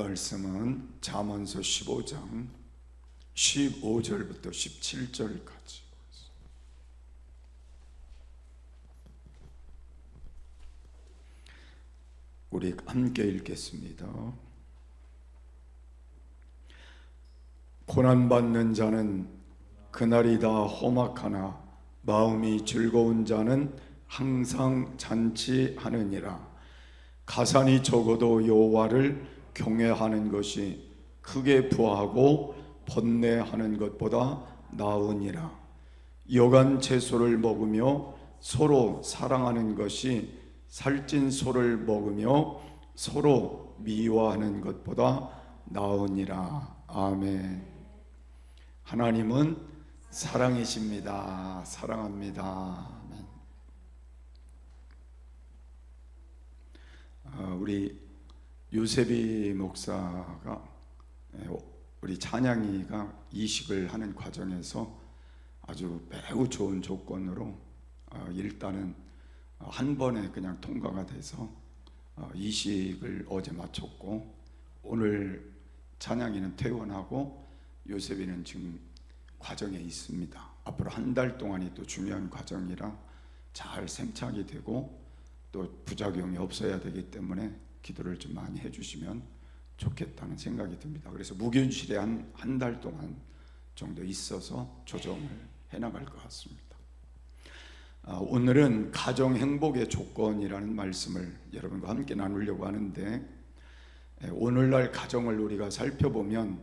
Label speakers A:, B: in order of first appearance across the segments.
A: 말씀은 잠언서 15장 15절부터 17절까지. 우리 함께 읽겠습니다. 고난받는 자는 그날이 다 험악하나 마음이 즐거운 자는 항상 잔치하느니라. 가산이 적어도 여호와를 경외하는 것이 크게 부하고 번뇌하는 것보다 나으니라. 여간 채소를 먹으며 서로 사랑하는 것이 살찐 소를 먹으며 서로 미워하는 것보다 나으니라. 아멘. 하나님은 사랑이십니다. 사랑합니다. 우리 요셉이 목사가, 우리 찬양이가 이식을 하는 과정에서 아주 매우 좋은 조건으로 일단은 한 번에 그냥 통과가 돼서 이식을 어제 마쳤고, 오늘 찬양이는 퇴원하고 요셉이는 지금 과정에 있습니다. 앞으로 한 달 동안이 또 중요한 과정이라 잘 생착이 되고 또 부작용이 없어야 되기 때문에 기도를 좀 많이 해주시면 좋겠다는 생각이 듭니다. 그래서 무균실에 한 달 동안 정도 있어서 조정을 해나갈 것 같습니다. 오늘은 가정 행복의 조건이라는 말씀을 여러분과 함께 나누려고 하는데, 오늘날 가정을 우리가 살펴보면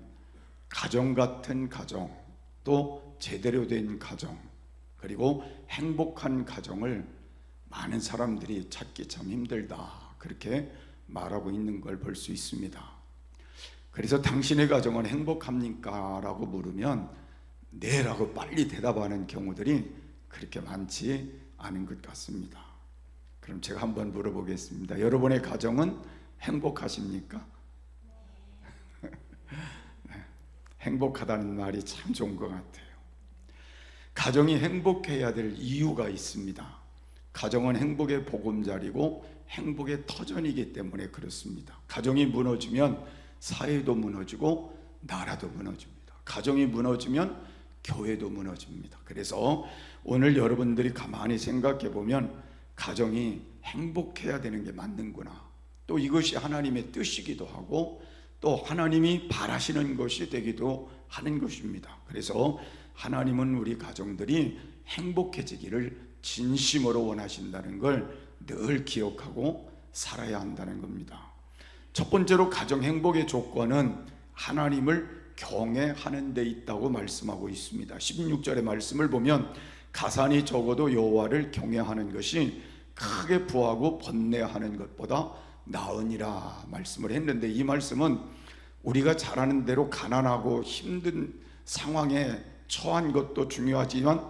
A: 가정 같은 가정, 또 제대로 된 가정, 그리고 행복한 가정을 많은 사람들이 찾기 참 힘들다, 그렇게 말하고 있는 걸 볼 수 있습니다. 그래서 당신의 가정은 행복합니까? 라고 물으면 네 라고 빨리 대답하는 경우들이 그렇게 많지 않은 것 같습니다. 그럼 제가 한번 물어보겠습니다. 여러분의 가정은 행복하십니까? 네, 행복하다는 말이 참 좋은 것 같아요. 가정이 행복해야 될 이유가 있습니다. 가정은 행복의 보금자리고 행복의 터전이기 때문에 그렇습니다. 가정이 무너지면 사회도 무너지고 나라도 무너집니다. 가정이 무너지면 교회도 무너집니다. 그래서 오늘 여러분들이 가만히 생각해 보면 가정이 행복해야 되는 게 맞는구나, 또 이것이 하나님의 뜻이기도 하고 또 하나님이 바라시는 것이 되기도 하는 것입니다. 그래서 하나님은 우리 가정들이 행복해지기를 진심으로 원하신다는 걸 늘 기억하고 살아야 한다는 겁니다. 첫 번째로 가정 행복의 조건은 하나님을 경외하는 데 있다고 말씀하고 있습니다. 16절의 말씀을 보면 가산이 적어도 여호와를 경외하는 것이 크게 부하고 번뇌하는 것보다 나으니라 말씀을 했는데, 이 말씀은 우리가 잘 아는 대로 가난하고 힘든 상황에 처한 것도 중요하지만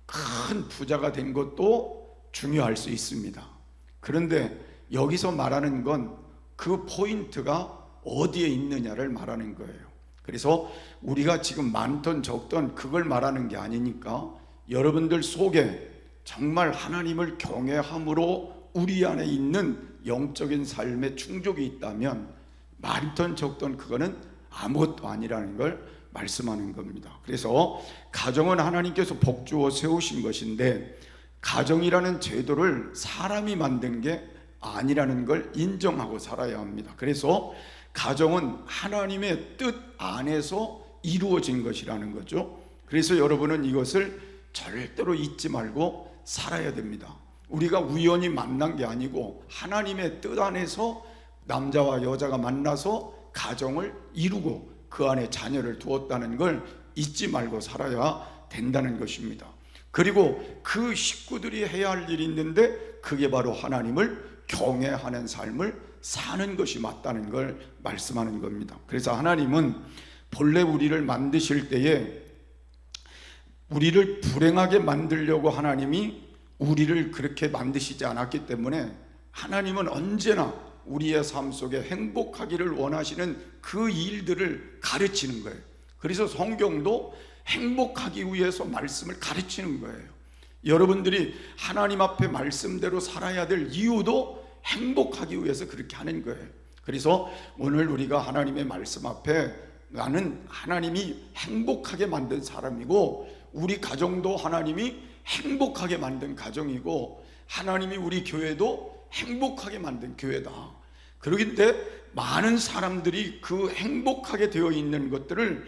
A: 큰 부자가 된 것도 중요할 수 있습니다. 그런데 여기서 말하는 건 그 포인트가 어디에 있느냐를 말하는 거예요. 그래서 우리가 지금 많던 적던 그걸 말하는 게 아니니까 여러분들 속에 정말 하나님을 경외함으로 우리 안에 있는 영적인 삶의 충족이 있다면 많던 적던 그거는 아무것도 아니라는 걸 말씀하는 겁니다. 그래서 가정은 하나님께서 복주어 세우신 것인데 가정이라는 제도를 사람이 만든 게 아니라는 걸 인정하고 살아야 합니다. 그래서 가정은 하나님의 뜻 안에서 이루어진 것이라는 거죠. 그래서 여러분은 이것을 절대로 잊지 말고 살아야 됩니다. 우리가 우연히 만난 게 아니고 하나님의 뜻 안에서 남자와 여자가 만나서 가정을 이루고 그 안에 자녀를 두었다는 걸 잊지 말고 살아야 된다는 것입니다. 그리고 그 식구들이 해야 할 일이 있는데 그게 바로 하나님을 경외하는 삶을 사는 것이 맞다는 걸 말씀하는 겁니다. 그래서 하나님은 본래 우리를 만드실 때에 우리를 불행하게 만들려고 하나님이 우리를 그렇게 만드시지 않았기 때문에 하나님은 언제나 우리의 삶 속에 행복하기를 원하시는 그 일들을 가르치는 거예요. 그래서 성경도 행복하기 위해서 말씀을 가르치는 거예요. 여러분들이 하나님 앞에 말씀대로 살아야 될 이유도 행복하기 위해서 그렇게 하는 거예요. 그래서 오늘 우리가 하나님의 말씀 앞에 나는 하나님이 행복하게 만든 사람이고, 우리 가정도 하나님이 행복하게 만든 가정이고, 하나님이 우리 교회도 행복하게 만든 교회다. 그러기때 많은 사람들이 그 행복하게 되어 있는 것들을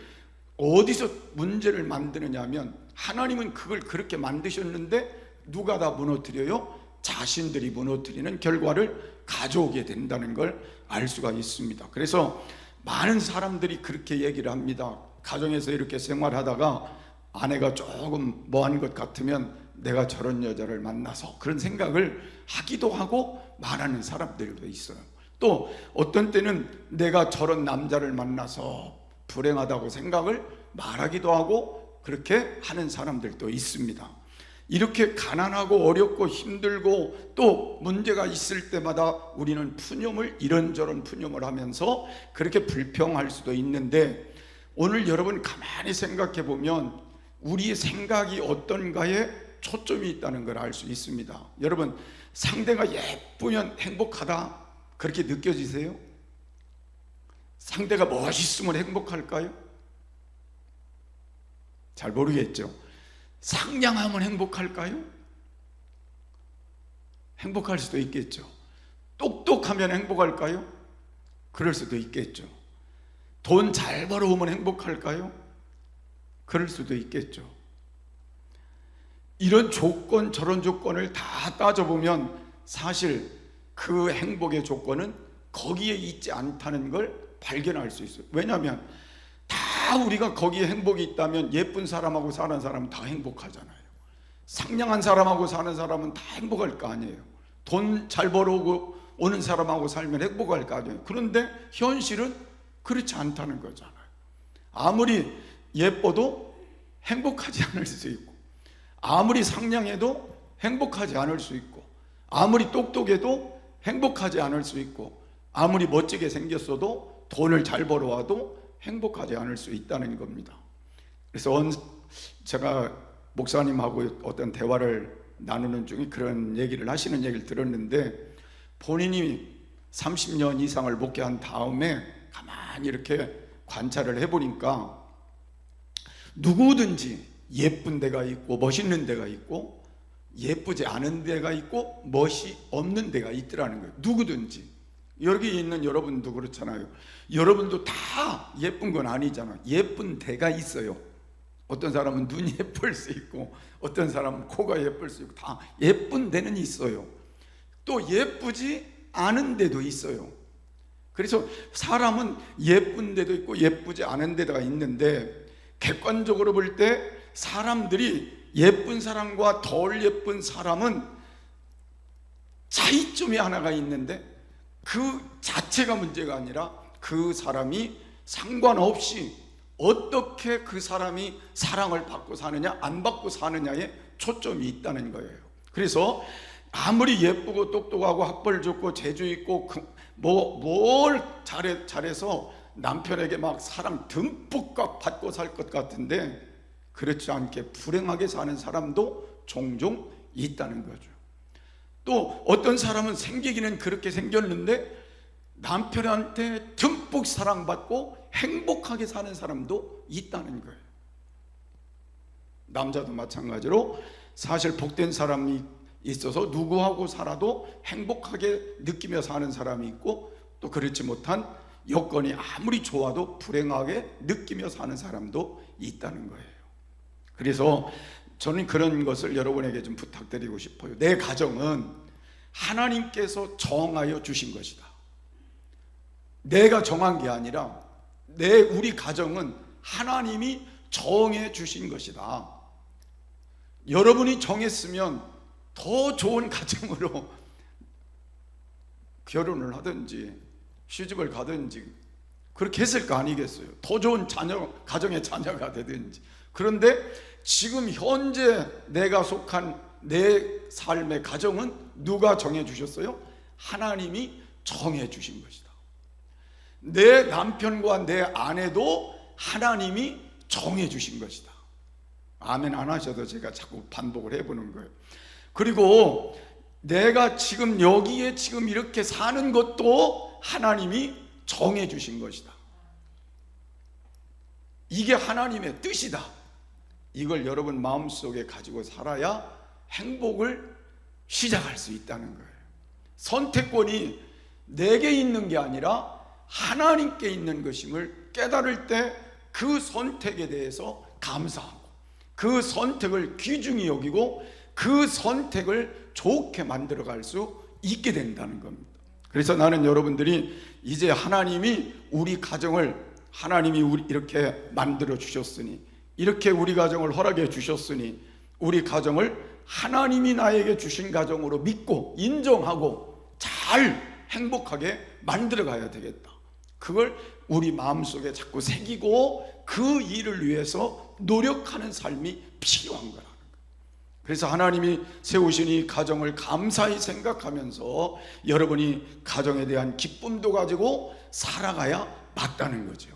A: 어디서 문제를 만드느냐 하면, 하나님은 그걸 그렇게 만드셨는데 누가 다 무너뜨려요? 자신들이 무너뜨리는 결과를 가져오게 된다는 걸 알 수가 있습니다. 그래서 많은 사람들이 그렇게 얘기를 합니다. 가정에서 이렇게 생활하다가 아내가 조금 뭐한 것 같으면 내가 저런 여자를 만나서, 그런 생각을 하기도 하고 말하는 사람들도 있어요. 또 어떤 때는 내가 저런 남자를 만나서 불행하다고 생각을 말하기도 하고 그렇게 하는 사람들도 있습니다. 이렇게 가난하고 어렵고 힘들고 또 문제가 있을 때마다 우리는 푸념을, 이런저런 푸념을 하면서 그렇게 불평할 수도 있는데, 오늘 여러분 가만히 생각해 보면 우리의 생각이 어떤가에 초점이 있다는 걸 알 수 있습니다. 여러분, 상대가 예쁘면 행복하다, 그렇게 느껴지세요? 상대가 멋있으면 행복할까요? 잘 모르겠죠. 상냥하면 행복할까요? 행복할 수도 있겠죠. 똑똑하면 행복할까요? 그럴 수도 있겠죠. 돈 잘 벌어오면 행복할까요? 그럴 수도 있겠죠. 이런 조건 저런 조건을 다 따져보면 사실 그 행복의 조건은 거기에 있지 않다는 걸 발견할 수 있어요. 왜냐하면 다 우리가 거기에 행복이 있다면 예쁜 사람하고 사는 사람은 다 행복하잖아요. 상냥한 사람하고 사는 사람은 다 행복할 거 아니에요. 돈 잘 벌어오고 오는 사람하고 살면 행복할 거 아니에요. 그런데 현실은 그렇지 않다는 거잖아요. 아무리 예뻐도 행복하지 않을 수 있고, 아무리 상냥해도 행복하지 않을 수 있고, 아무리 똑똑해도 행복하지 않을 수 있고, 아무리 멋지게 생겼어도 돈을 잘 벌어와도 행복하지 않을 수 있다는 겁니다. 그래서 제가 목사님하고 어떤 대화를 나누는 중에 그런 얘기를 하시는 얘기를 들었는데, 본인이 30년 이상을 목회한 다음에 가만히 이렇게 관찰을 해보니까 누구든지 예쁜 데가 있고 멋있는 데가 있고 예쁘지 않은 데가 있고 멋이 없는 데가 있더라는 거예요. 누구든지. 여기 있는 여러분도 그렇잖아요. 여러분도 다 예쁜 건 아니잖아요. 예쁜 데가 있어요. 어떤 사람은 눈이 예쁠 수 있고, 어떤 사람은 코가 예쁠 수 있고, 다 예쁜 데는 있어요. 또 예쁘지 않은 데도 있어요. 그래서 사람은 예쁜 데도 있고 예쁘지 않은 데가 있는데, 객관적으로 볼 때 사람들이 예쁜 사람과 덜 예쁜 사람은 차이점이 하나가 있는데, 그 자체가 문제가 아니라 그 사람이 상관없이 어떻게 그 사람이 사랑을 받고 사느냐 안 받고 사느냐에 초점이 있다는 거예요. 그래서 아무리 예쁘고 똑똑하고 학벌 좋고 재주 있고 뭘 잘해서 남편에게 막 사랑 듬뿍 받고 살 것 같은데, 그렇지 않게 불행하게 사는 사람도 종종 있다는 거죠. 또 어떤 사람은 생기기는 그렇게 생겼는데 남편한테 듬뿍 사랑받고 행복하게 사는 사람도 있다는 거예요. 남자도 마찬가지로 사실 복된 사람이 있어서 누구하고 살아도 행복하게 느끼며 사는 사람이 있고, 또 그렇지 못한 여건이 아무리 좋아도 불행하게 느끼며 사는 사람도 있다는 거예요. 그래서 저는 그런 것을 여러분에게 좀 부탁드리고 싶어요. 내 가정은 하나님께서 정하여 주신 것이다. 내가 정한 게 아니라 우리 가정은 하나님이 정해 주신 것이다. 여러분이 정했으면 더 좋은 가정으로 결혼을 하든지 시집을 가든지 그렇게 했을 거 아니겠어요? 더 좋은 가정의 자녀가 되든지. 그런데 지금 현재 내가 속한 내 삶의 가정은 누가 정해 주셨어요? 하나님이 정해 주신 것이다. 내 남편과 내 아내도 하나님이 정해 주신 것이다. 아멘 안 하셔도 제가 자꾸 반복을 해보는 거예요. 그리고 내가 지금 여기에 지금 이렇게 사는 것도 하나님이 정해 주신 것이다. 이게 하나님의 뜻이다. 이걸 여러분 마음속에 가지고 살아야 행복을 시작할 수 있다는 거예요. 선택권이 내게 있는 게 아니라 하나님께 있는 것임을 깨달을 때 그 선택에 대해서 감사하고 그 선택을 귀중히 여기고 그 선택을 좋게 만들어갈 수 있게 된다는 겁니다. 그래서 나는 여러분들이 이제 하나님이 우리 가정을 하나님이 우리 이렇게 만들어 주셨으니, 이렇게 우리 가정을 허락해 주셨으니 우리 가정을 하나님이 나에게 주신 가정으로 믿고 인정하고 잘 행복하게 만들어 가야 되겠다. 그걸 우리 마음속에 자꾸 새기고 그 일을 위해서 노력하는 삶이 필요한 거라는 거예요. 그래서 하나님이 세우신 이 가정을 감사히 생각하면서 여러분이 가정에 대한 기쁨도 가지고 살아가야 맞다는 거죠.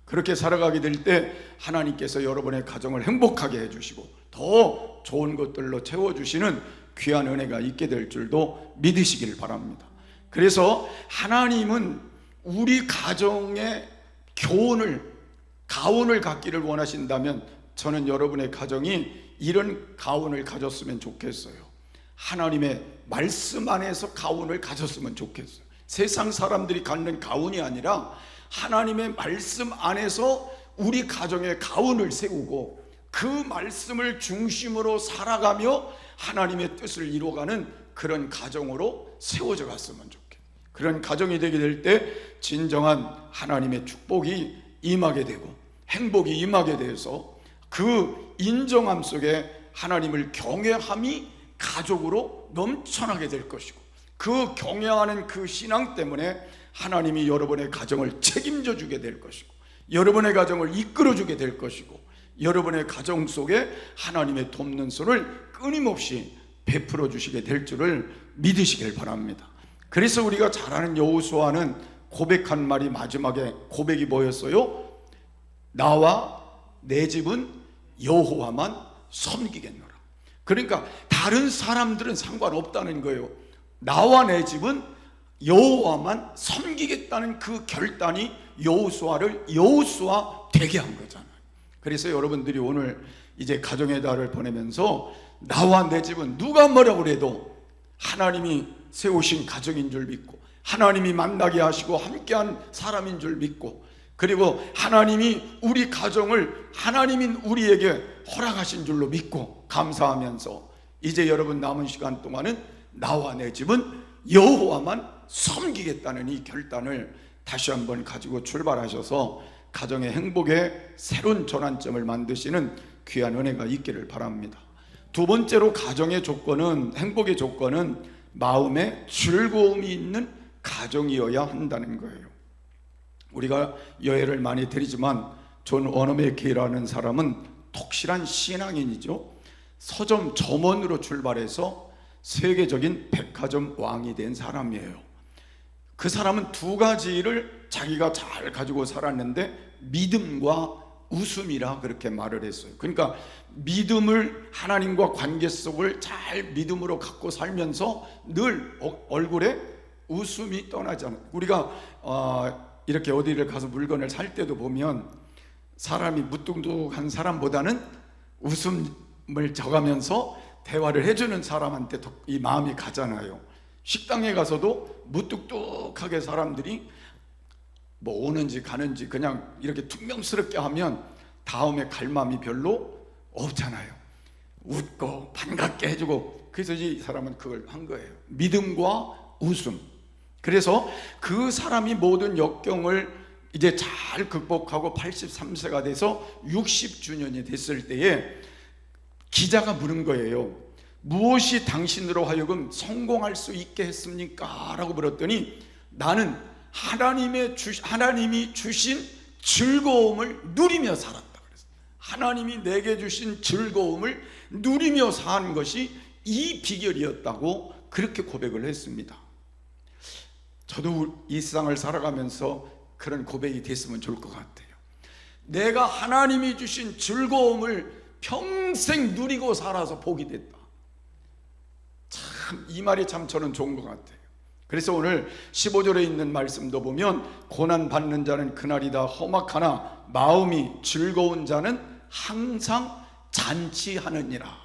A: 그렇게 살아가게 될 때 하나님께서 여러분의 가정을 행복하게 해주시고 더 좋은 것들로 채워주시는 귀한 은혜가 있게 될 줄도 믿으시길 바랍니다. 그래서 하나님은 우리 가정의 가운을 갖기를 원하신다면 저는 여러분의 가정이 이런 가운을 가졌으면 좋겠어요. 하나님의 말씀 안에서 가운을 가졌으면 좋겠어요. 세상 사람들이 갖는 가운이 아니라 하나님의 말씀 안에서 우리 가정의 가운을 세우고 그 말씀을 중심으로 살아가며 하나님의 뜻을 이루어가는 그런 가정으로 세워져 갔으면 좋겠어요. 그런 가정이 되게 될 때 진정한 하나님의 축복이 임하게 되고 행복이 임하게 돼서 그 인정함 속에 하나님을 경외함이 가족으로 넘쳐나게 될 것이고 그 경외하는 그 신앙 때문에 하나님이 여러분의 가정을 책임져 주게 될 것이고 여러분의 가정을 이끌어 주게 될 것이고 여러분의 가정 속에 하나님의 돕는 손을 끊임없이 베풀어 주시게 될 줄을 믿으시길 바랍니다. 그래서 우리가 잘 아는 여호수아는 고백한 말이 마지막에 고백이 뭐였어요? 나와 내 집은 여호와만 섬기겠노라. 그러니까 다른 사람들은 상관없다는 거예요. 나와 내 집은 여호와만 섬기겠다는 그 결단이 여호수아를 여호수아 되게 한 거잖아요. 그래서 여러분들이 오늘 이제 가정의 달을 보내면서 나와 내 집은 누가 뭐라고 그래도 하나님이 세우신 가정인 줄 믿고 하나님이 만나게 하시고 함께한 사람인 줄 믿고 그리고 하나님이 우리 가정을 하나님인 우리에게 허락하신 줄로 믿고 감사하면서 이제 여러분 남은 시간 동안은 나와 내 집은 여호와만 섬기겠다는 이 결단을 다시 한번 가지고 출발하셔서 가정의 행복의 새로운 전환점을 만드시는 귀한 은혜가 있기를 바랍니다. 두 번째로 가정의 조건은 행복의 조건은 마음에 즐거움이 있는 가정이어야 한다는 거예요. 우리가 여해를 많이 드리지만 존 워너메키라는 사람은 독실한 신앙인이죠. 서점 점원으로 출발해서 세계적인 백화점 왕이 된 사람이에요. 그 사람은 두 가지를 자기가 잘 가지고 살았는데 믿음과 웃음이라 그렇게 말을 했어요. 그러니까 믿음을 하나님과 관계 속을 잘 믿음으로 갖고 살면서 늘 얼굴에 웃음이 떠나지 않아요. 우리가 이렇게 어디를 가서 물건을 살 때도 보면 사람이 무뚝뚝한 사람보다는 웃음을 져가면서 대화를 해주는 사람한테 이 마음이 가잖아요. 식당에 가서도 무뚝뚝하게 사람들이 뭐 오는지 가는지 그냥 이렇게 퉁명스럽게 하면 다음에 갈 마음이 별로 없잖아요. 웃고 반갑게 해주고 그래서 이 사람은 그걸 한 거예요. 믿음과 웃음. 그래서 그 사람이 모든 역경을 이제 잘 극복하고 83세가 돼서 60주년이 됐을 때에 기자가 물은 거예요. 무엇이 당신으로 하여금 성공할 수 있게 했습니까? 라고 물었더니 나는 하나님이 주신 즐거움을 누리며 살았다 그랬어요. 하나님이 내게 주신 즐거움을 누리며 산 것이 이 비결이었다고 그렇게 고백을 했습니다. 저도 이 세상을 살아가면서 그런 고백이 됐으면 좋을 것 같아요. 내가 하나님이 주신 즐거움을 평생 누리고 살아서 복이 됐다. 참 이 말이 참 저는 좋은 것 같아요. 그래서 오늘 15절에 있는 말씀도 보면 고난 받는 자는 그날이다 험악하나 마음이 즐거운 자는 항상 잔치하느니라.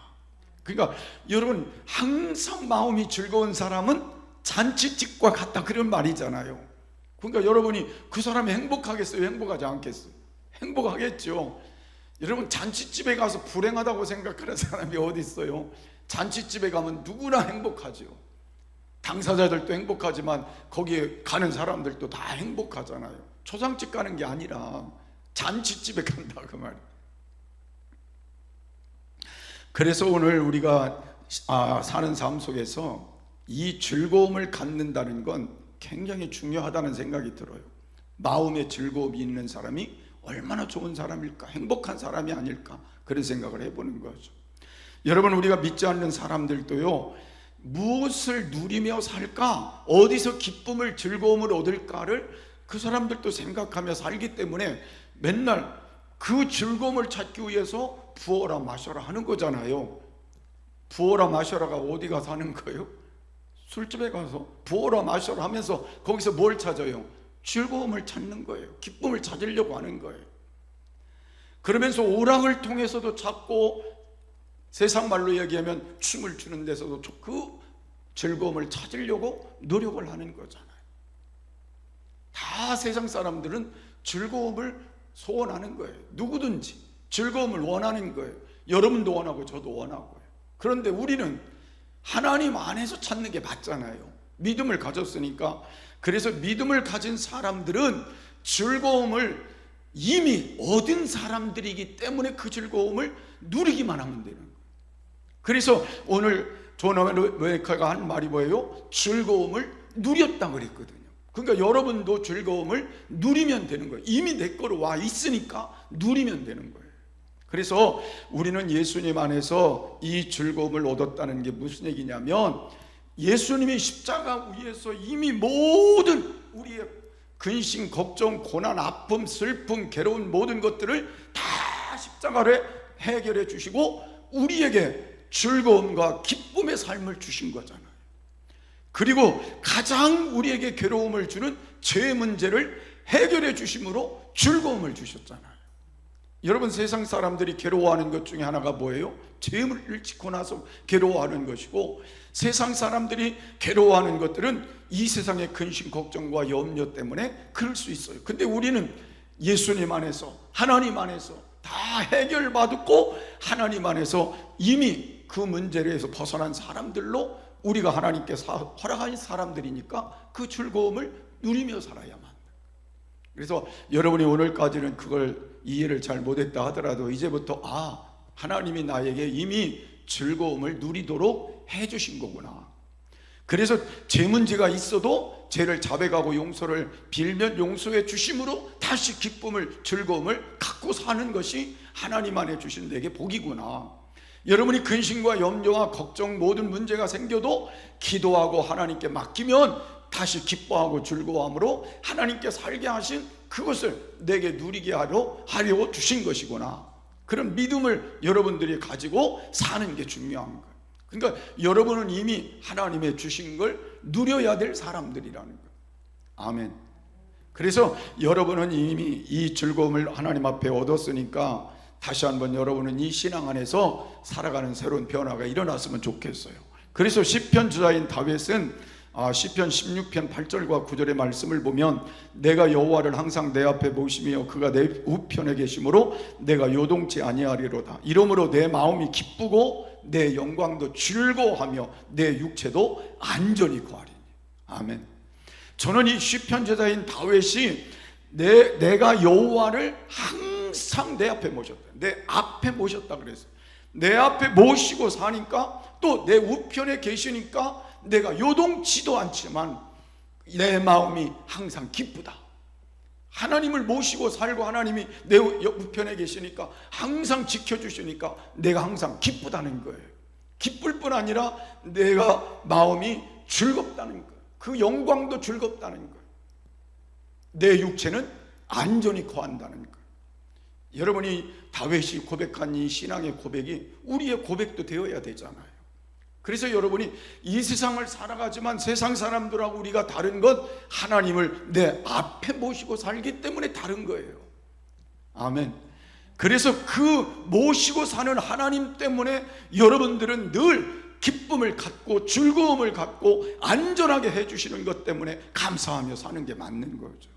A: 그러니까 여러분, 항상 마음이 즐거운 사람은 잔치집과 같다, 그런 말이잖아요. 그러니까 여러분이 그 사람이 행복하겠어요? 행복하지 않겠어요? 행복하겠죠. 여러분, 잔치집에 가서 불행하다고 생각하는 사람이 어디 있어요? 잔치집에 가면 누구나 행복하죠. 당사자들도 행복하지만 거기에 가는 사람들도 다 행복하잖아요. 초상집 가는 게 아니라 잔치집에 간다, 그 말이에요. 그래서 오늘 우리가 사는 삶 속에서 이 즐거움을 갖는다는 건 굉장히 중요하다는 생각이 들어요. 마음에 즐거움이 있는 사람이 얼마나 좋은 사람일까, 행복한 사람이 아닐까, 그런 생각을 해보는 거죠. 여러분, 우리가 믿지 않는 사람들도요, 무엇을 누리며 살까, 어디서 기쁨을 즐거움을 얻을까를 그 사람들도 생각하며 살기 때문에 맨날 그 즐거움을 찾기 위해서 부어라 마셔라 하는 거잖아요. 부어라 마셔라가 어디 가서 하는 거예요? 술집에 가서 부어라 마셔라 하면서 거기서 뭘 찾아요? 즐거움을 찾는 거예요. 기쁨을 찾으려고 하는 거예요. 그러면서 오락을 통해서도 찾고, 세상 말로 얘기하면 춤을 추는 데서도 그 즐거움을 찾으려고 노력을 하는 거잖아요. 다 세상 사람들은 즐거움을 소원하는 거예요. 누구든지 즐거움을 원하는 거예요. 여러분도 원하고 저도 원하고요. 그런데 우리는 하나님 안에서 찾는 게 맞잖아요. 믿음을 가졌으니까. 그래서 믿음을 가진 사람들은 즐거움을 이미 얻은 사람들이기 때문에 그 즐거움을 누리기만 하면 되는 거예요. 그래서 오늘 존 웨이커가 한 말이 뭐예요? 즐거움을 누렸다 그랬거든요. 그러니까 여러분도 즐거움을 누리면 되는 거예요. 이미 내 거로 와 있으니까 누리면 되는 거예요. 그래서 우리는 예수님 안에서 이 즐거움을 얻었다는 게 무슨 얘기냐면, 예수님이 십자가 위에서 이미 모든 우리의 근심, 걱정, 고난, 아픔, 슬픔, 괴로운 모든 것들을 다 십자가로 해결해 주시고 우리에게 즐거움과 기쁨의 삶을 주신 거잖아요. 그리고 가장 우리에게 괴로움을 주는 죄의 문제를 해결해 주심으로 즐거움을 주셨잖아요. 여러분, 세상 사람들이 괴로워하는 것 중에 하나가 뭐예요? 죄를 짓고 나서 괴로워하는 것이고, 세상 사람들이 괴로워하는 것들은 이 세상의 근심, 걱정과 염려 때문에 그럴 수 있어요. 근데 우리는 예수님 안에서, 하나님 안에서 다 해결받았고, 하나님 안에서 이미 그 문제에서 벗어난 사람들로 우리가 하나님께 허락한 사람들이니까 그 즐거움을 누리며 살아야만. 그래서 여러분이 오늘까지는 그걸 이해를 잘 못했다 하더라도 이제부터 하나님이 나에게 이미 즐거움을 누리도록 해주신 거구나. 그래서 죄 문제가 있어도 죄를 자백하고 용서를 빌면 용서해 주심으로 다시 기쁨을, 즐거움을 갖고 사는 것이 하나님 안에 주신 내게 복이구나. 여러분이 근심과 염려와 걱정, 모든 문제가 생겨도 기도하고 하나님께 맡기면 다시 기뻐하고 즐거워함으로 하나님께 살게 하신 그것을 내게 누리게 하려 주신 것이구나. 그런 믿음을 여러분들이 가지고 사는 게 중요한 거예요. 그러니까 여러분은 이미 하나님의 주신 걸 누려야 될 사람들이라는 거예요. 아멘. 그래서 여러분은 이미 이 즐거움을 하나님 앞에 얻었으니까 다시 한번 여러분은 이 신앙 안에서 살아가는 새로운 변화가 일어났으면 좋겠어요. 그래서 시편 저자인 다윗은 시편 16편 8절과 9절의 말씀을 보면, 내가 여호와를 항상 내 앞에 모시며 그가 내 우편에 계심으로 내가 요동치 아니하리로다. 이러므로 내 마음이 기쁘고 내 영광도 즐거워하며 내 육체도 안전히 거하리니. 아멘. 저는 이 시편 저자인 다윗이 내가 여호와를 항상 내 앞에 모셨다, 내 앞에 모셨다 그랬어요. 내 앞에 모시고 사니까 또 내 우편에 계시니까 내가 요동치도 않지만 내 마음이 항상 기쁘다. 하나님을 모시고 살고 하나님이 내 우편에 계시니까 항상 지켜주시니까 내가 항상 기쁘다는 거예요. 기쁠 뿐 아니라 내가 마음이 즐겁다는 거예요. 그 영광도 즐겁다는 거예요. 내 육체는 안전히 거한다는 거예요. 여러분이 다윗이 고백한 이 신앙의 고백이 우리의 고백도 되어야 되잖아요. 그래서 여러분이 이 세상을 살아가지만 세상 사람들하고 우리가 다른 건 하나님을 내 앞에 모시고 살기 때문에 다른 거예요. 아멘. 그래서 그 모시고 사는 하나님 때문에 여러분들은 늘 기쁨을 갖고 즐거움을 갖고 안전하게 해주시는 것 때문에 감사하며 사는 게 맞는 거죠.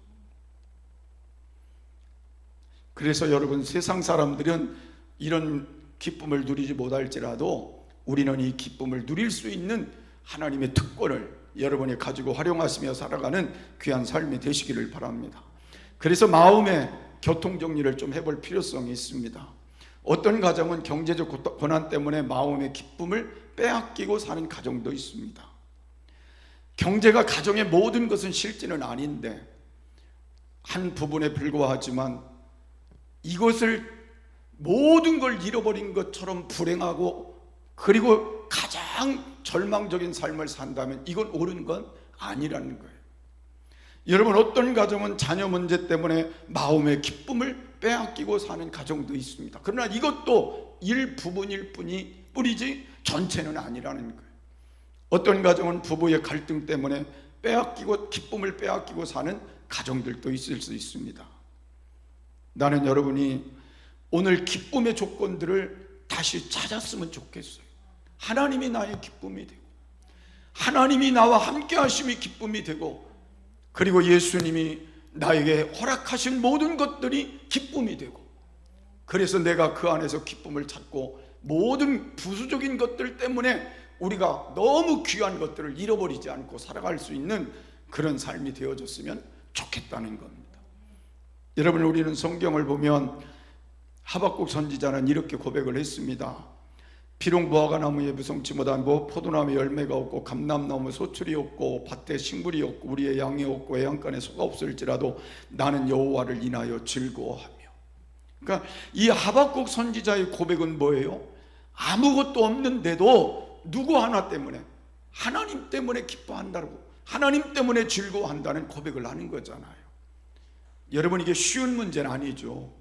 A: 그래서 여러분, 세상 사람들은 이런 기쁨을 누리지 못할지라도 우리는 이 기쁨을 누릴 수 있는 하나님의 특권을 여러분이 가지고 활용하시며 살아가는 귀한 삶이 되시기를 바랍니다. 그래서 마음의 교통정리를 좀 해볼 필요성이 있습니다. 어떤 가정은 경제적 고난 때문에 마음의 기쁨을 빼앗기고 사는 가정도 있습니다. 경제가 가정의 모든 것은 실제는 아닌데 한 부분에 불과하지만 이것을 모든 걸 잃어버린 것처럼 불행하고 그리고 가장 절망적인 삶을 산다면 이건 옳은 건 아니라는 거예요. 여러분, 어떤 가정은 자녀 문제 때문에 마음의 기쁨을 빼앗기고 사는 가정도 있습니다. 그러나 이것도 일부분일 뿐이지 전체는 아니라는 거예요. 어떤 가정은 부부의 갈등 때문에 기쁨을 빼앗기고 사는 가정들도 있을 수 있습니다. 나는 여러분이 오늘 기쁨의 조건들을 다시 찾았으면 좋겠어요. 하나님이 나의 기쁨이 되고 하나님이 나와 함께 하심이 기쁨이 되고 그리고 예수님이 나에게 허락하신 모든 것들이 기쁨이 되고 그래서 내가 그 안에서 기쁨을 찾고 모든 부수적인 것들 때문에 우리가 너무 귀한 것들을 잃어버리지 않고 살아갈 수 있는 그런 삶이 되어졌으면 좋겠다는 겁니다. 여러분, 우리는 성경을 보면 하박국 선지자는 이렇게 고백을 했습니다. 비록 무화과 나무에 무성치 못하고 포도나무에 열매가 없고 감람나무 소출이 없고 밭에 식물이 없고 우리의 양이 없고 외양간에 소가 없을지라도 나는 여호와를 인하여 즐거워하며. 그러니까 이 하박국 선지자의 고백은 뭐예요? 아무것도 없는데도 누구 하나 때문에, 하나님 때문에 기뻐한다고, 하나님 때문에 즐거워한다는 고백을 하는 거잖아요. 여러분, 이게 쉬운 문제는 아니죠.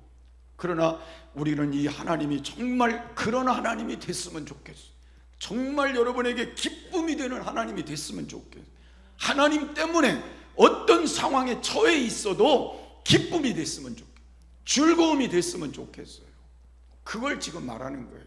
A: 그러나 우리는 이 하나님이 정말 그런 하나님이 됐으면 좋겠어요. 정말 여러분에게 기쁨이 되는 하나님이 됐으면 좋겠어요. 하나님 때문에 어떤 상황에 처해 있어도 기쁨이 됐으면 좋겠어요. 즐거움이 됐으면 좋겠어요. 그걸 지금 말하는 거예요.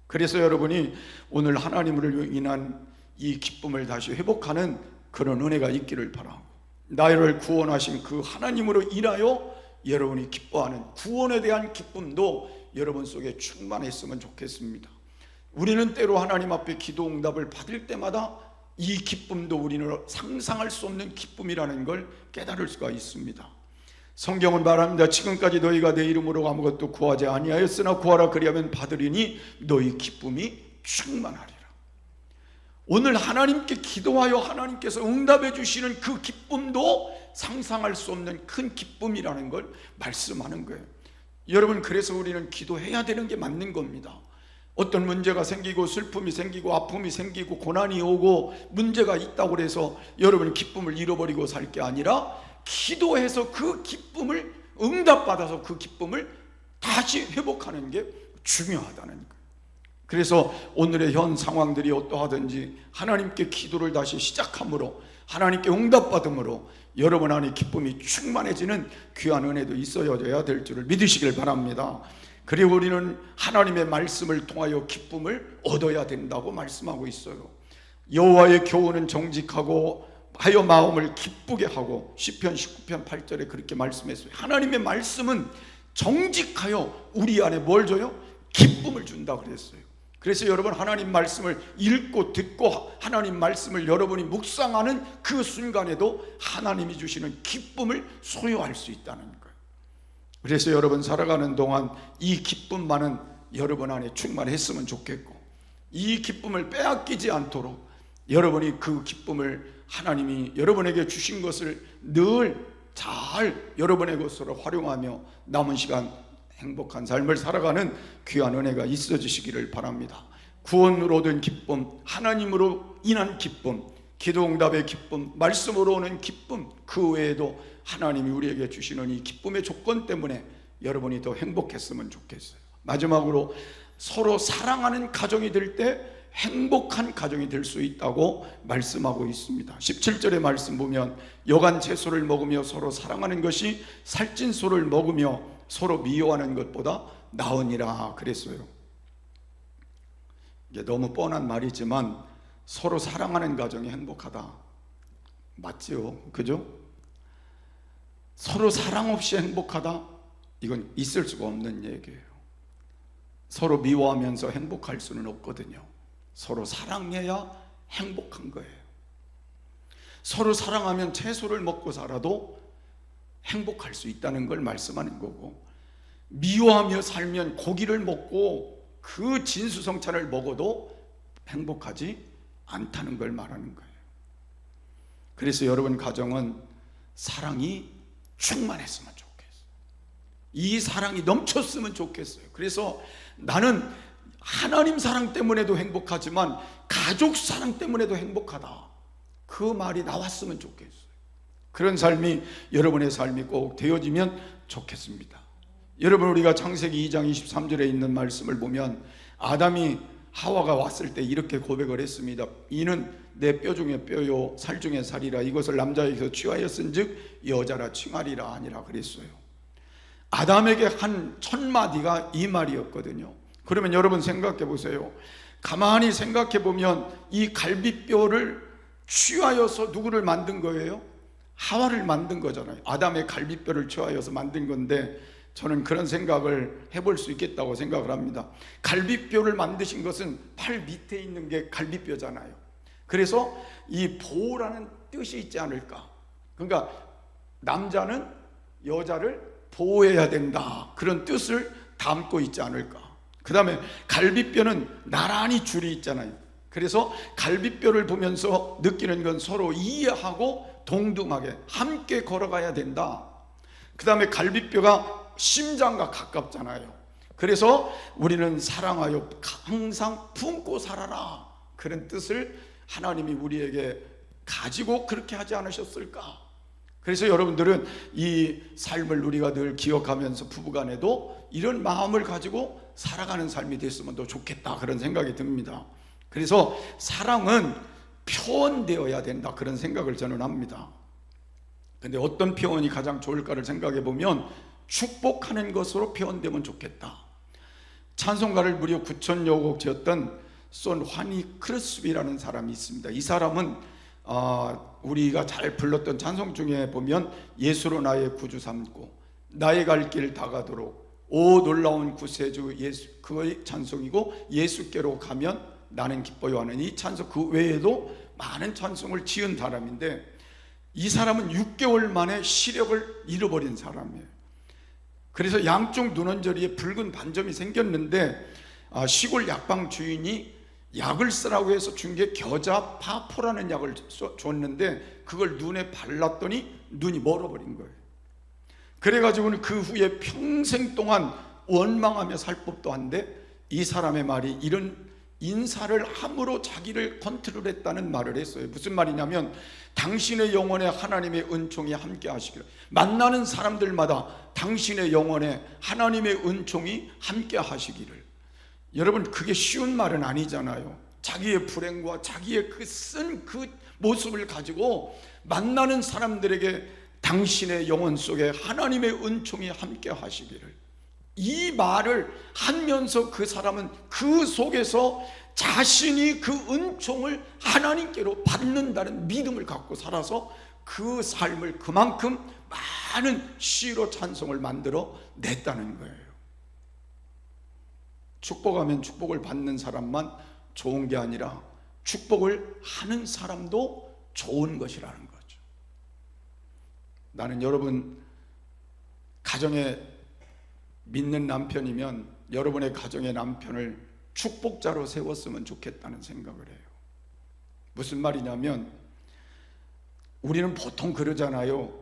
A: 그래서 여러분이 오늘 하나님으로 인한 이 기쁨을 다시 회복하는 그런 은혜가 있기를 바라고, 나를 구원하신 그 하나님으로 인하여 여러분이 기뻐하는 구원에 대한 기쁨도 여러분 속에 충만했으면 좋겠습니다. 우리는 때로 하나님 앞에 기도 응답을 받을 때마다 이 기쁨도 우리는 상상할 수 없는 기쁨이라는 걸 깨달을 수가 있습니다. 성경은 말합니다. 지금까지 너희가 내 이름으로 아무것도 구하지 아니하였으나 구하라 그리하면 받으리니 너희 기쁨이 충만하리라. 오늘 하나님께 기도하여 하나님께서 응답해 주시는 그 기쁨도 상상할 수 없는 큰 기쁨이라는 걸 말씀하는 거예요. 여러분, 그래서 우리는 기도해야 되는 게 맞는 겁니다. 어떤 문제가 생기고 슬픔이 생기고 아픔이 생기고 고난이 오고 문제가 있다고 해서 여러분 기쁨을 잃어버리고 살 게 아니라 기도해서 그 기쁨을 응답받아서 그 기쁨을 다시 회복하는 게 중요하다는 거예요. 그래서 오늘의 현 상황들이 어떠하든지 하나님께 기도를 다시 시작함으로, 하나님께 응답받음으로 여러분 안에 기쁨이 충만해지는 귀한 은혜도 있어야 될 줄을 믿으시길 바랍니다. 그리고 우리는 하나님의 말씀을 통하여 기쁨을 얻어야 된다고 말씀하고 있어요. 여호와의 교훈은 정직하고 하여 마음을 기쁘게 하고, 시편 19편 8절에 그렇게 말씀했어요. 하나님의 말씀은 정직하여 우리 안에 뭘 줘요? 기쁨을 준다 그랬어요. 그래서 여러분, 하나님 말씀을 읽고 듣고 하나님 말씀을 여러분이 묵상하는 그 순간에도 하나님이 주시는 기쁨을 소유할 수 있다는 거예요. 그래서 여러분 살아가는 동안 이 기쁨만은 여러분 안에 충만했으면 좋겠고, 이 기쁨을 빼앗기지 않도록 여러분이 그 기쁨을 하나님이 여러분에게 주신 것을 늘 잘 여러분의 것으로 활용하며 남은 시간 행복한 삶을 살아가는 귀한 은혜가 있어지시기를 바랍니다. 구원으로 얻은 기쁨, 하나님으로 인한 기쁨, 기도응답의 기쁨, 말씀으로 오는 기쁨, 그 외에도 하나님이 우리에게 주시는 이 기쁨의 조건 때문에 여러분이 더 행복했으면 좋겠어요. 마지막으로 서로 사랑하는 가정이 될 때 행복한 가정이 될 수 있다고 말씀하고 있습니다. 17절의 말씀 보면 여간 채소를 먹으며 서로 사랑하는 것이 살찐 소를 먹으며 서로 미워하는 것보다 나으니라 그랬어요. 이게 너무 뻔한 말이지만 서로 사랑하는 가정이 행복하다. 맞지요? 그죠? 서로 사랑 없이 행복하다? 이건 있을 수가 없는 얘기예요. 서로 미워하면서 행복할 수는 없거든요. 서로 사랑해야 행복한 거예요. 서로 사랑하면 채소를 먹고 살아도 행복할 수 있다는 걸 말씀하는 거고, 미워하며 살면 고기를 먹고 그 진수성찬을 먹어도 행복하지 않다는 걸 말하는 거예요. 그래서 여러분 가정은 사랑이 충만했으면 좋겠어요. 이 사랑이 넘쳤으면 좋겠어요. 그래서 나는 하나님 사랑 때문에도 행복하지만 가족 사랑 때문에도 행복하다, 그 말이 나왔으면 좋겠어요. 그런 삶이 여러분의 삶이 꼭 되어지면 좋겠습니다. 여러분, 우리가 창세기 2장 23절에 있는 말씀을 보면 아담이 하와가 왔을 때 이렇게 고백을 했습니다. 이는 내 뼈 중에 뼈요 살 중에 살이라, 이것을 남자에게서 취하였은즉 여자라 칭하리라 아니라 그랬어요. 아담에게 한 첫 마디가 이 말이었거든요. 그러면 여러분 생각해 보세요. 가만히 생각해 보면 이 갈비뼈를 취하여서 누구를 만든 거예요? 하와를 만든 거잖아요. 아담의 갈비뼈를 취하여서 만든 건데, 저는 그런 생각을 해볼 수 있겠다고 생각을 합니다. 갈비뼈를 만드신 것은 팔 밑에 있는 게 갈비뼈잖아요. 그래서 이 보호라는 뜻이 있지 않을까. 그러니까 남자는 여자를 보호해야 된다, 그런 뜻을 담고 있지 않을까. 그 다음에 갈비뼈는 나란히 줄이 있잖아요. 그래서 갈비뼈를 보면서 느끼는 건 서로 이해하고 동등하게 함께 걸어가야 된다. 그 다음에 갈비뼈가 심장과 가깝잖아요. 그래서 우리는 사랑하여 항상 품고 살아라, 그런 뜻을 하나님이 우리에게 가지고 그렇게 하지 않으셨을까. 그래서 여러분들은 이 삶을 우리가 늘 기억하면서 부부간에도 이런 마음을 가지고 살아가는 삶이 됐으면 더 좋겠다, 그런 생각이 듭니다. 그래서 사랑은 표현되어야 된다, 그런 생각을 저는 합니다. 근데 어떤 표현이 가장 좋을까를 생각해 보면 축복하는 것으로 표현되면 좋겠다. 찬송가를 무려 9,000여 곡 지었던 손 화니 크루스비라는 사람이 있습니다. 이 사람은 우리가 잘 불렀던 찬송 중에 보면 예수로 나의 구주 삼고 나의 갈 길 다가도록 오 놀라운 구세주 예수, 그의 찬송이고 예수께로 가면 나는 기뻐요 하는 이 찬송, 그 외에도 많은 찬송을 지은 사람인데, 이 사람은 6개월 만에 시력을 잃어버린 사람이에요. 그래서 양쪽 눈원저리에 붉은 반점이 생겼는데 시골 약방 주인이 약을 쓰라고 해서 준 게 겨자파포라는 약을 줬는데 그걸 눈에 발랐더니 눈이 멀어버린 거예요. 그래가지고는 그 후에 평생 동안 원망하며 살 법도 한데, 이 사람의 말이 이런 인사를 함으로 자기를 컨트롤했다는 말을 했어요. 무슨 말이냐면 당신의 영혼에 하나님의 은총이 함께 하시기를, 만나는 사람들마다 당신의 영혼에 하나님의 은총이 함께 하시기를. 여러분, 그게 쉬운 말은 아니잖아요. 자기의 불행과 자기의 쓴 그 모습을 가지고 만나는 사람들에게 당신의 영혼 속에 하나님의 은총이 함께 하시기를, 이 말을 하면서 그 사람은 그 속에서 자신이 그 은총을 하나님께로 받는다는 믿음을 갖고 살아서 그 삶을 그만큼 많은 시로 찬송을 만들어 냈다는 거예요. 축복하면 축복을 받는 사람만 좋은 게 아니라 축복을 하는 사람도 좋은 것이라는 거죠. 나는 여러분 가정에 믿는 남편이면 여러분의 가정의 남편을 축복자로 세웠으면 좋겠다는 생각을 해요. 무슨 말이냐면 우리는 보통 그러잖아요.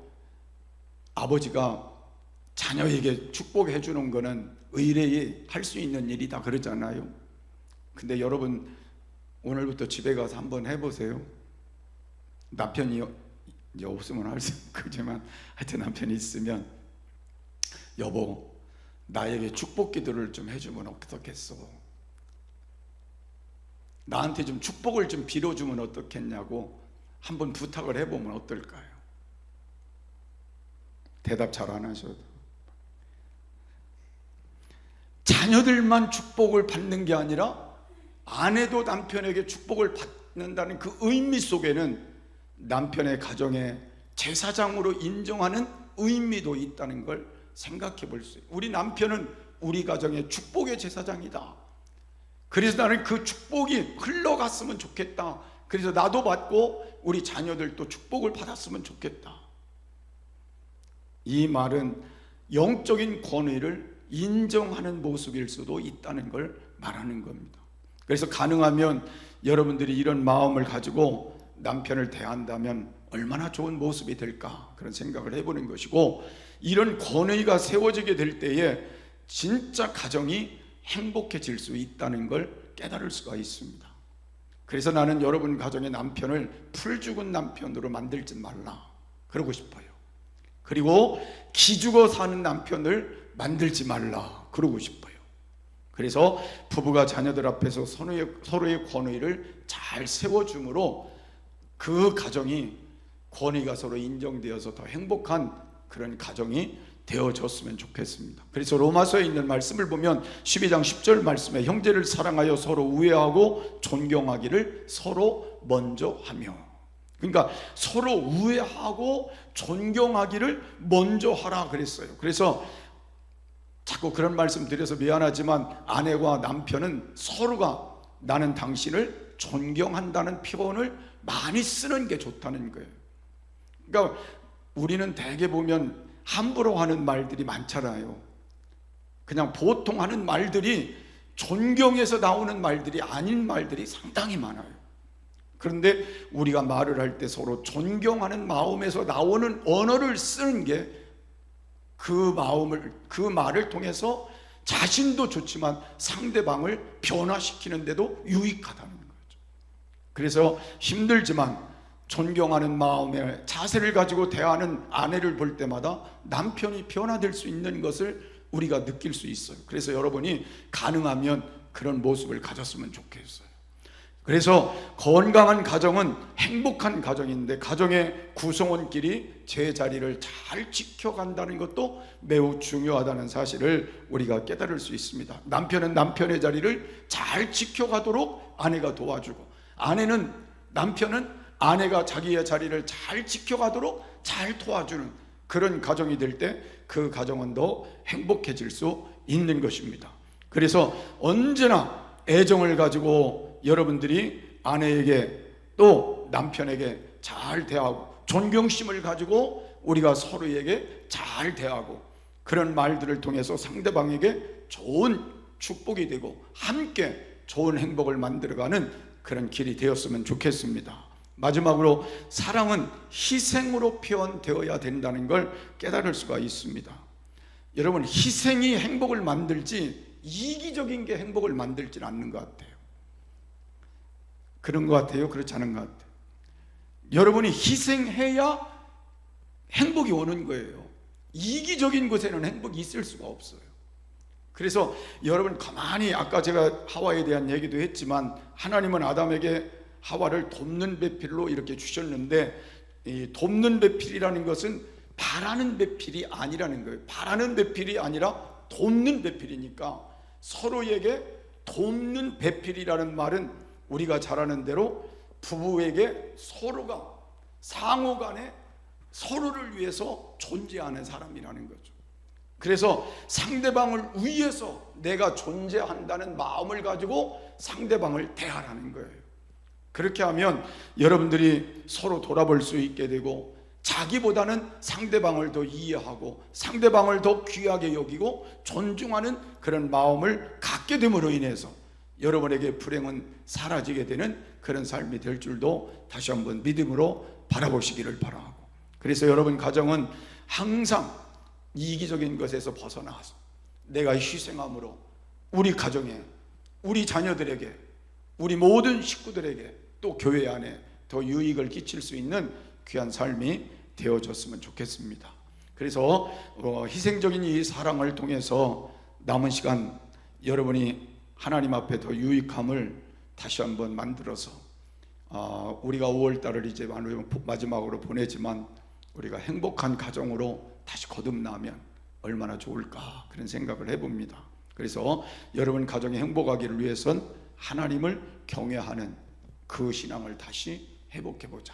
A: 아버지가 자녀에게 축복해 주는 거는 의뢰에 할 수 있는 일이다 그러잖아요. 근데 여러분 오늘부터 집에 가서 한번 해보세요. 남편이 이제 없으면 할 수 없지만 하여튼 남편이 있으면 여보 나에게 축복 기도를 좀 해주면 어떻겠어? 나한테 좀 축복을 좀 빌어주면 어떻겠냐고 한번 부탁을 해보면 어떨까요? 대답 잘 안 하셔도. 자녀들만 축복을 받는 게 아니라 아내도 남편에게 축복을 받는다는 그 의미 속에는 남편의 가정의 제사장으로 인정하는 의미도 있다는 걸 생각해 볼 수 있어요. 우리 남편은 우리 가정의 축복의 제사장이다. 그래서 나는 그 축복이 흘러갔으면 좋겠다. 그래서 나도 받고 우리 자녀들도 축복을 받았으면 좋겠다. 이 말은 영적인 권위를 인정하는 모습일 수도 있다는 걸 말하는 겁니다. 그래서 가능하면 여러분들이 이런 마음을 가지고 남편을 대한다면 얼마나 좋은 모습이 될까 그런 생각을 해보는 것이고, 이런 권위가 세워지게 될 때에 진짜 가정이 행복해질 수 있다는 걸 깨달을 수가 있습니다. 그래서 나는 여러분 가정의 남편을 풀죽은 남편으로 만들지 말라 그러고 싶어요. 그리고 기죽어 사는 남편을 만들지 말라 그러고 싶어요. 그래서 부부가 자녀들 앞에서 서로의 권위를 잘 세워줌으로 그 가정이 권위가 서로 인정되어서 더 행복한 그런 가정이 되어졌으면 좋겠습니다. 그래서 로마서에 있는 말씀을 보면 12장 10절 말씀에 형제를 사랑하여 서로 우애하고 존경하기를 서로 먼저 하며, 그러니까 서로 우애하고 존경하기를 먼저 하라 그랬어요. 그래서 자꾸 그런 말씀 드려서 미안하지만 아내와 남편은 서로가 나는 당신을 존경한다는 표현을 많이 쓰는 게 좋다는 거예요. 그러니까 우리는 대개 보면 함부로 하는 말들이 많잖아요. 그냥 보통 하는 말들이 존경에서 나오는 말들이 아닌 말들이 상당히 많아요. 그런데 우리가 말을 할 때 서로 존경하는 마음에서 나오는 언어를 쓰는 게 그 말을 통해서 자신도 좋지만 상대방을 변화시키는데도 유익하다는 거죠. 그래서 힘들지만 존경하는 마음의 자세를 가지고 대하는 아내를 볼 때마다 남편이 변화될 수 있는 것을 우리가 느낄 수 있어요. 그래서 여러분이 가능하면 그런 모습을 가졌으면 좋겠어요. 그래서 건강한 가정은 행복한 가정인데, 가정의 구성원끼리 제자리를 잘 지켜간다는 것도 매우 중요하다는 사실을 우리가 깨달을 수 있습니다. 남편은 남편의 자리를 잘 지켜가도록 아내가 도와주고, 남편은 아내가 자기의 자리를 잘 지켜가도록 잘 도와주는 그런 가정이 될 때 그 가정은 더 행복해질 수 있는 것입니다. 그래서 언제나 애정을 가지고 여러분들이 아내에게 또 남편에게 잘 대하고, 존경심을 가지고 우리가 서로에게 잘 대하고, 그런 말들을 통해서 상대방에게 좋은 축복이 되고 함께 좋은 행복을 만들어가는 그런 길이 되었으면 좋겠습니다. 마지막으로 사랑은 희생으로 표현되어야 된다는 걸 깨달을 수가 있습니다. 여러분, 희생이 행복을 만들지 이기적인 게 행복을 만들지는 않는 것 같아요. 그런 것 같아요? 그렇지 않은 것 같아요? 여러분이 희생해야 행복이 오는 거예요. 이기적인 곳에는 행복이 있을 수가 없어요. 그래서 여러분 가만히, 아까 제가 하와에 대한 얘기도 했지만 하나님은 아담에게 하와를 돕는 배필로 이렇게 주셨는데, 이 돕는 배필이라는 것은 바라는 배필이 아니라는 거예요. 바라는 배필이 아니라 돕는 배필이니까, 서로에게 돕는 배필이라는 말은 우리가 잘 아는 대로 부부에게 서로가 상호간에 서로를 위해서 존재하는 사람이라는 거죠. 그래서 상대방을 위해서 내가 존재한다는 마음을 가지고 상대방을 대하라는 거예요. 그렇게 하면 여러분들이 서로 돌아볼 수 있게 되고, 자기보다는 상대방을 더 이해하고 상대방을 더 귀하게 여기고 존중하는 그런 마음을 갖게 됨으로 인해서 여러분에게 불행은 사라지게 되는 그런 삶이 될 줄도 다시 한번 믿음으로 바라보시기를 바라고, 그래서 여러분 가정은 항상 이기적인 것에서 벗어나서 내가 희생함으로 우리 가정에, 우리 자녀들에게, 우리 모든 식구들에게, 또 교회 안에 더 유익을 끼칠 수 있는 귀한 삶이 되어졌으면 좋겠습니다. 그래서 희생적인 이 사랑을 통해서 남은 시간 여러분이 하나님 앞에 더 유익함을 다시 한번 만들어서 우리가 5월달을 이제 마지막으로 보내지만 우리가 행복한 가정으로 다시 거듭나면 얼마나 좋을까, 그런 생각을 해봅니다. 그래서 여러분 가정이 행복하기를 위해선 하나님을 경외하는 그 신앙을 다시 회복해보자.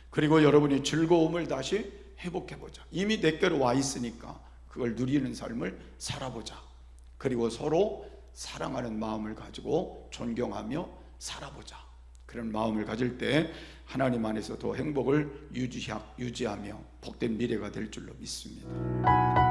A: 그리고 여러분이 즐거움을 다시 회복해보자. 이미 내게로 와 있으니까 그걸 누리는 삶을 살아보자. 그리고 서로 사랑하는 마음을 가지고 존경하며 살아보자. 그런 마음을 가질 때 하나님 안에서 더 행복을 유지하며 복된 미래가 될 줄로 믿습니다.